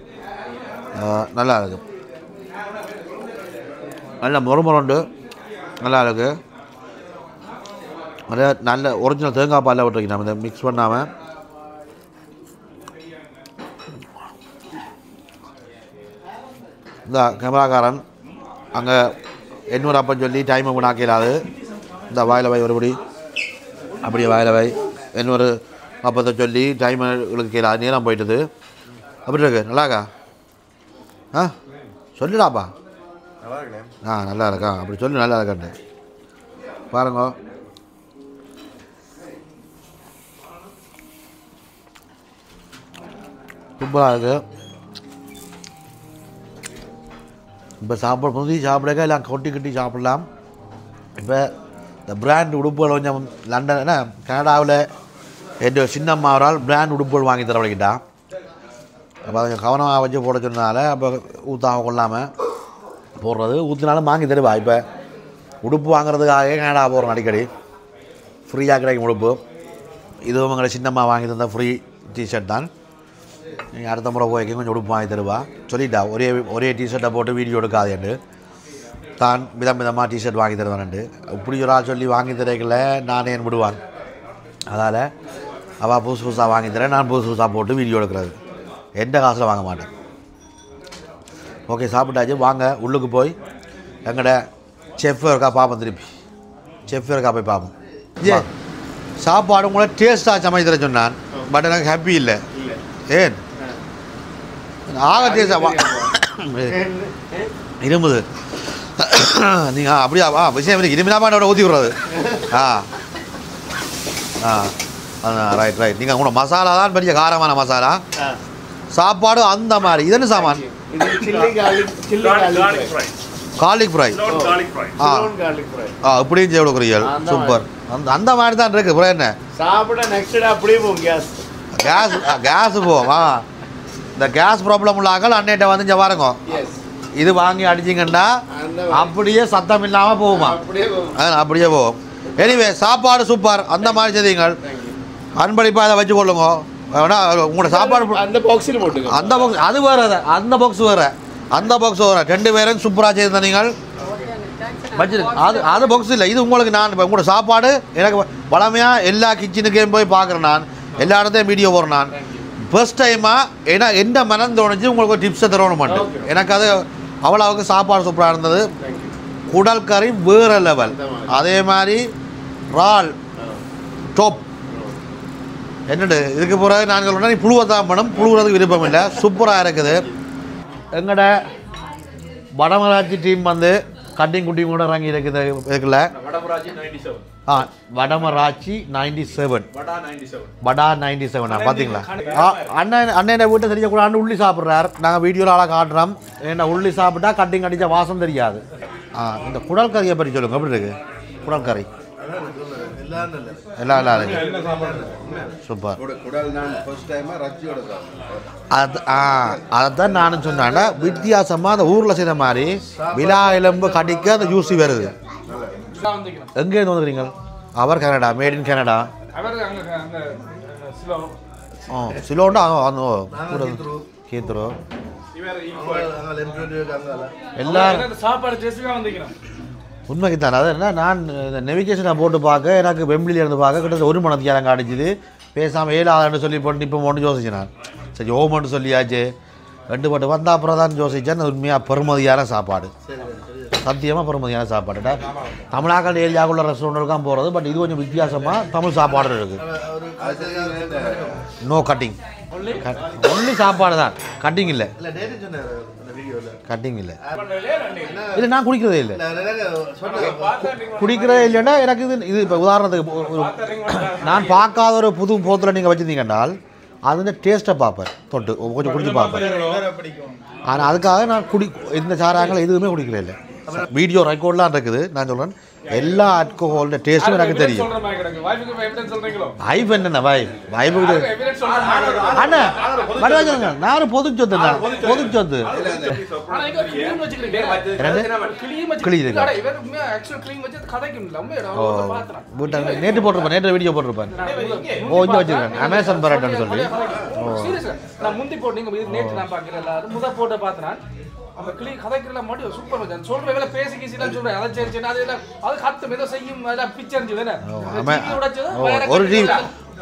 நல்லா இருக்குது, நல்ல முறுமுறுண்டு நல்லா இருக்குது. நிறைய நல்ல ஒரிஜினல் தேங்காய் பாலில் விட்டுருக்கீங்க, நம்ம இதை மிக்ஸ் பண்ணாமல். இந்த கேமராக்காரன் அங்கே 800 அப்பம் சொல்லி டைமை குணாக்கலாது. இந்த வாயில் வை ஒருபடி, அப்படியே வாயில் வை 800 அப்பத்தை சொல்லி டைமை இழுக்கலாது, நேரம் போயிட்டுது. அப்படி இருக்கு, நல்லாக்கா? சொல்லிடாப்பா. நல்லா இருக்கா? அப்படி சொல்லி நல்லா இருக்கான்னு பாருங்க. சூப்பராக இருக்குது. இப்போ புதிய சாப்பிடக்க எல்லாம் கொட்டி கட்டி சாப்பிடலாம். இப்போ இந்த பிராண்ட் உடுப்புகள் கொஞ்சம் லண்டன் என்ன கனடாவில் என் சின்னம்மா அவரால் பிராண்ட் உடுப்புகள் வாங்கி தர வழிக்கிட்டான். அப்போ கொஞ்சம் கவனமாக வச்சு போட சொன்னதால அப்போ ஊற்றாமல் கொள்ளாமல் போடுறது, ஊற்றினாலும் வாங்கி தருவா. இப்போ உடுப்பு வாங்குறதுக்காக கனடா போகிறோம் அடிக்கடி ஃப்ரீயாக கிடைக்கும் உடுப்பு இதுவும் எங்களை சின்னம்மா வாங்கி தந்த ஃப்ரீ டிஷர்ட் தான் நீங்கள் அடுத்த முறை போய்க்கு கொஞ்சம் உடுப்பு வாங்கி தருவா சொல்லிட்டா ஒரே டிஷர்ட்டை போட்டு வீடியோ எடுக்காதேன்னு தான் விதமாக டிஷர்ட் வாங்கி தருவான்ட்டு இப்படி ஒரு ஆள் சொல்லி வாங்கி தரக்கல நானே விடுவான் அதால் அவள் புதுசு புதுசாக வாங்கி தரேன் நான் புதுசு புதுசாக போட்டு வீடியோ எடுக்கிறது எந்த காசில் வாங்க மாட்டேன் ஓகே சாப்பிட்டாச்சு வாங்க உள்ளுக்கு போய் எங்கட செஃப் இருக்கா பார்ப்போம் திருப்பி செஃப் இருக்கா போய் பார்ப்போம் ஏ சாப்பாடு உங்களை டேஸ்ட்டாக சமைச்சு தர சொன்னான் பட் எனக்கு ஹாப்பி இல்லை ஏன் ஆக டேஸ்டாக இரும்புது நீங்கள் அப்படியா விஷயம் இருமினாமானோட ஊற்றி விடுறது ரைட் நீங்கள் உங்களோட மசாலா தான் பெரிய காரமான மசாலா சாப்பாடு அந்த மாதிரி இது என்ன சாமான் garlic fry இப்படியும் செய்ய கொடுக்குறீங்க சூப்பர் அந்த மாதிரி தான் இருக்கு அப்புறம் என்ன சாப்பிட நெக்ஸ்ட் அப்படியே போகும் கேஸ் போவோம் இந்த கேஸ் ப்ராப்ளம் உள்ள ஆக்கள் அன்னைட்ட வந்து இங்கே பாருங்க இது வாங்கி அடிச்சிங்கன்னா அப்படியே சத்தம் இல்லாமல் போகுமா அப்படியே போகும் எனிவே சாப்பாடு சூப்பர் அந்த மாதிரி செய்தீங்கள் அன்பளிப்பாக அதை வச்சு கொள்ளுங்க உங்களோட சாப்பாடு அந்த பாக்ஸில் போட்டு அந்த பாக்ஸ் அது வேறு அந்த பாக்ஸ் வேறு 2 பேரும் சூப்பராக செய்து நீங்கள் வச்சிருக்கு அது பாக்ஸ் இல்லை இது உங்களுக்கு நான் இப்போ உங்களோட சாப்பாடு எனக்கு வளமையாக எல்லா கிச்சனுக்கையும் போய் பார்க்குறேன் நான் எல்லா இடத்தையும் வீடியோ போடுறேன் நான் ஃபர்ஸ்ட் டைமாக ஏன்னா என்ன மனம் தோணுச்சு உங்களுக்கு ஒரு டிப்ஸை தரணும் மாட்டேன் எனக்கு அது அவ்வளோவுக்கு சாப்பாடு சூப்பராக இருந்தது குடல் கறி வேறு லெவல் அதே மாதிரி இறால் டாப் என்னடு இதுக்கு பிறகு நான் சொல்கிறேன் நீ புழுவை தான் பண்ணணும் புழுவுறதுக்கு விருப்பம் இல்லை சூப்பராக இருக்குது எங்கட வடமராட்சி டீம் வந்து கட்டிங் குட்டி கூட இறங்கி இருக்குது இருக்குல்ல வடமராட்சி 97 வடா 97 பார்த்தீங்களா அண்ணன் வீட்டை தெரியக்கூடாது உள்ளி சாப்பிட்றாரு நாங்கள் வீடியோவில் ஆளாக காட்டுறோம் ஏன்னா உள்ளி சாப்பிட்டா கட்டிங் அடித்த வாசம் தெரியாது இந்த குடல் கறியை பற்றி சொல்லுங்க எப்படி இருக்கு குடல் கறி எல்லாம் சூப்பர் அதைத்தான் நானும் சொன்னேன்டா வித்தியாசமாக அந்த ஊரில் செய்த மாதிரி விழா எலும்பு கடிக்க அந்த ஜூஸி வருது எங்கேருந்து வந்துக்கிறீங்க அவர் கனடா மேட் இன் கனடா சிலோண்டா கேத்துரு எல்லாரும் சாப்பாடு உண்மைக்கு தான் அது என்ன நான் இந்த நெவிகேஷனை போட்டு பார்க்க எனக்கு வெம்பிலியிலேருந்து பார்க்க கிட்டத்தட்ட 1 மணி நேரம் காடிச்சுது பேசாமல் 7 சொல்லி போட்டு இப்போ ஒன்று யோசிச்சேன் நான் சரி ஓமன்ட்டு சொல்லியாச்சு 2 பட்டு வந்தால் அப்புறம் தான் யோசிச்சேன் உண்மையாக பெருமதியான சாப்பாடு சத்தியமாக பெருமதியான சாப்பாடுடா தமிழாக்கள் ஏரியாவுக்குள்ள ரெஸ்டாரண்ட் தான் போகிறது பட் இது கொஞ்சம் வித்தியாசமாக தமிழ் சாப்பாடு இருக்குது நோ கட்டிங் ஒன்லி சாப்பாடு தான் கட்டிங் இல்லை கட்டிங் இல்லை இல்லை நான் குடிக்கிறதே இல்லை குடிக்கிறதே இல்லைன்னா எனக்கு இது இப்போ உதாரணத்துக்கு நான் பார்க்காத ஒரு புது போத்தில் நீங்கள் வச்சுருந்தீங்கன்னால் அது டேஸ்ட்டை பார்ப்பேன் தொட்டு கொஞ்சம் குடிச்சு பார்ப்பேன் ஆனால் அதுக்காக நான் இந்த சாராயங்கள் எதுவுமே குடிக்கிறே இல்லை வீடியோ ரெக்கார்ட்லாம் இருக்குது நான் சொல்கிறேன் எல்லா ஆல்கஹாலோட டேஸ்ட்டும் எனக்கு தெரியும் வைஃப் என்னண்ணா வைஃபுக்கு அண்ணா வடிவாங்க நானும் பொது சொத்துண்ணா பொது சொத்து நேற்று போட்டிருப்பேன் நேற்று வீடியோ போட்டிருப்பேன் ஓ இங்கே வச்சிருக்கேன் அமேசான் பராட்டான்னு சொல்லி அந்த கிளி கதைக்கிறல மட்டும் சூப்பர் மச்சான் சொல்ற வேலை பேசி கிசிலாம் சொல்றேன் அத சரி அது அது கத்து ஏதோ செய்யும் அத பிச்சர் ஜிவேன ஒரு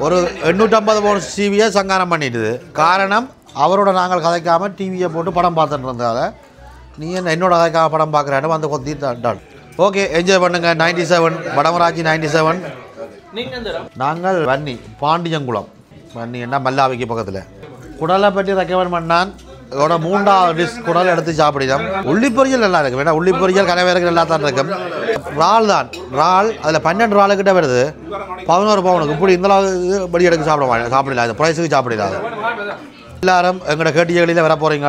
ஒரு 850 பவுன் டிவியை சங்காரம் பண்ணிடுது காரணம் அவரோட நாங்கள் கதைக்காம டிவியை போட்டு படம் பார்த்துட்டு இருந்தால நீ என்னோட கதைக்காக படம் பார்க்குறேன் வந்து கொத்தி டான் ஓகே என்ஜாய் பண்ணுங்க 97 வடமராட்சி 97 நாங்கள் வன்னி பாண்டியங்குளம் வன்னி என்ன மல்லாவிக்கு பக்கத்தில் குடலை பற்றி ரெக்கமெண்ட் பண்ணான் இதோட 3வது டிஷ் குடல் எடுத்து சாப்பிடலாம் உள்ளி பொரியல் நல்லா இருக்கு வேணா உள்ளி பொரியல் கனவேருக்கு நல்லா தான் இருக்கும் இறால் தான் இறால் அதில் 12 இறால் கிட்ட வருது 11 பவுனுக்கு இப்படி இந்த படி எடுக்க சாப்பிடலாம் இந்த ப்ரைஸுக்கு சாப்பிடலாம் எல்லாரும் எங்களோட கேட்டிகளில் வர போகிறீங்க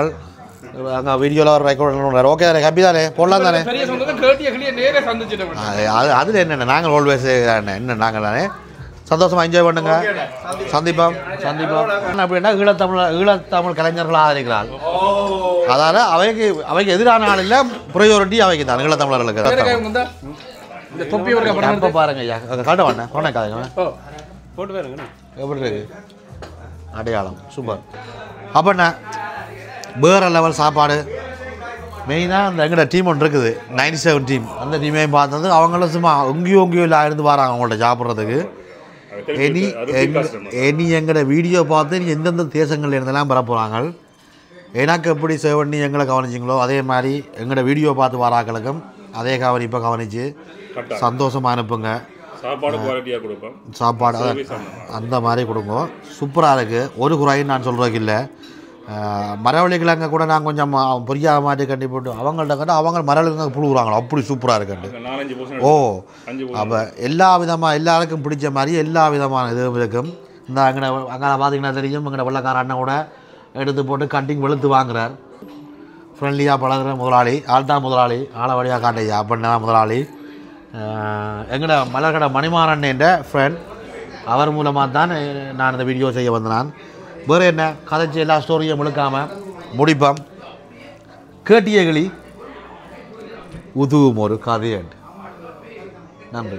அங்கே வீடியோவில் ஒரு ரெக்கார்ட் பண்ணுறாரு ஓகே தானே ஹாப்பி தானே போடலாம் தானே அதில் என்னென்ன நாங்கள் ஆல்வேஸ் என்ன நாங்கள் தானே சந்தோஷமாக என்ஜாய் பண்ணுங்க சந்திப்போம் அப்படின்னா ஈழத்தமிழ் கலைஞர்கள் ஆதரிக்கிறாள் அதால் அவைக்கு எதிரான ஆள் இல்லை ப்ரையாரிட்டி அவைக்கு தான் ஈழத்தமிழர்களுக்கு இந்த தொப்பி ஒரு படம் இப்போ பாருங்க ஐயா காட்ட வேணேன் கொண்டே காதுங்க போட்டு பாருங்க எப்படி இருக்கு அடையாளம் சூப்பர் அப்பண்ணா வேறு லெவல் சாப்பாடு மெயினாக அந்த எங்கள்ட டீம் ஒன்று இருக்குது 97 டீம் அந்த டீமையும் பார்த்தது அவங்களும் சும்மா எங்கேயோ இல்லை இருந்து வராங்க அவங்கள்ட்ட சாப்பிட்றதுக்கு இனி எங்களோட வீடியோ பார்த்து நீ எந்தெந்த தேசங்கள்ல இருந்தெல்லாம் பெற போகிறாங்க எனக்கு எப்படி சேவ் பண்ணி எங்களை கவனிச்சிங்களோ அதே மாதிரி எங்களோட வீடியோ பார்த்து வராக்களுக்கும் அதே கவனிப்பை கவனித்து சந்தோஷமாக அனுப்புங்க சாப்பாடு அந்த மாதிரி கொடுங்க சூப்பராக இருக்குது ஒரு குறைன்னு நான் சொல்கிறதுக்கு இல்லை மரவள்ளிக்கிழங்க கூட நான் கொஞ்சம் பொரியாத மாதிரி கட்டி போட்டு அவங்கள்ட்ட கண்டு அவங்க மரவள்ளிக்கிழங்கு புழுகுறாங்களோ அப்படி சூப்பராக இருக்குண்டு ஓ அப்போ எல்லா விதமாக எல்லாருக்கும் பிடிச்ச மாதிரி எல்லா விதமான இதுவும் இருக்கும் இந்த அங்கே பார்த்தீங்கன்னா தெரியும் எங்கட வெள்ளக்கார அண்ணன் கூட எடுத்து போட்டு கட்டிங் வெளுத்து வாங்குறார் ஃப்ரெண்ட்லியாக பழகுற முதலாளி ஆள் தான் முதலாளி ஆளை வழியாக காட்டையா அப்படின்னா முதலாளி எங்கட மலர்கடை மணிமாறன் ஃப்ரெண்ட் அவர் மூலமாக தான் நான் இந்த வீடியோ செய்ய வந்தேன் வேறு என்ன கதைச்சி எல்லா ஸ்டோரியும் முழுக்காமல் முடிப்போம் கேட்டிய கிளி உதுவும் ஒரு கதையண்டு நன்றி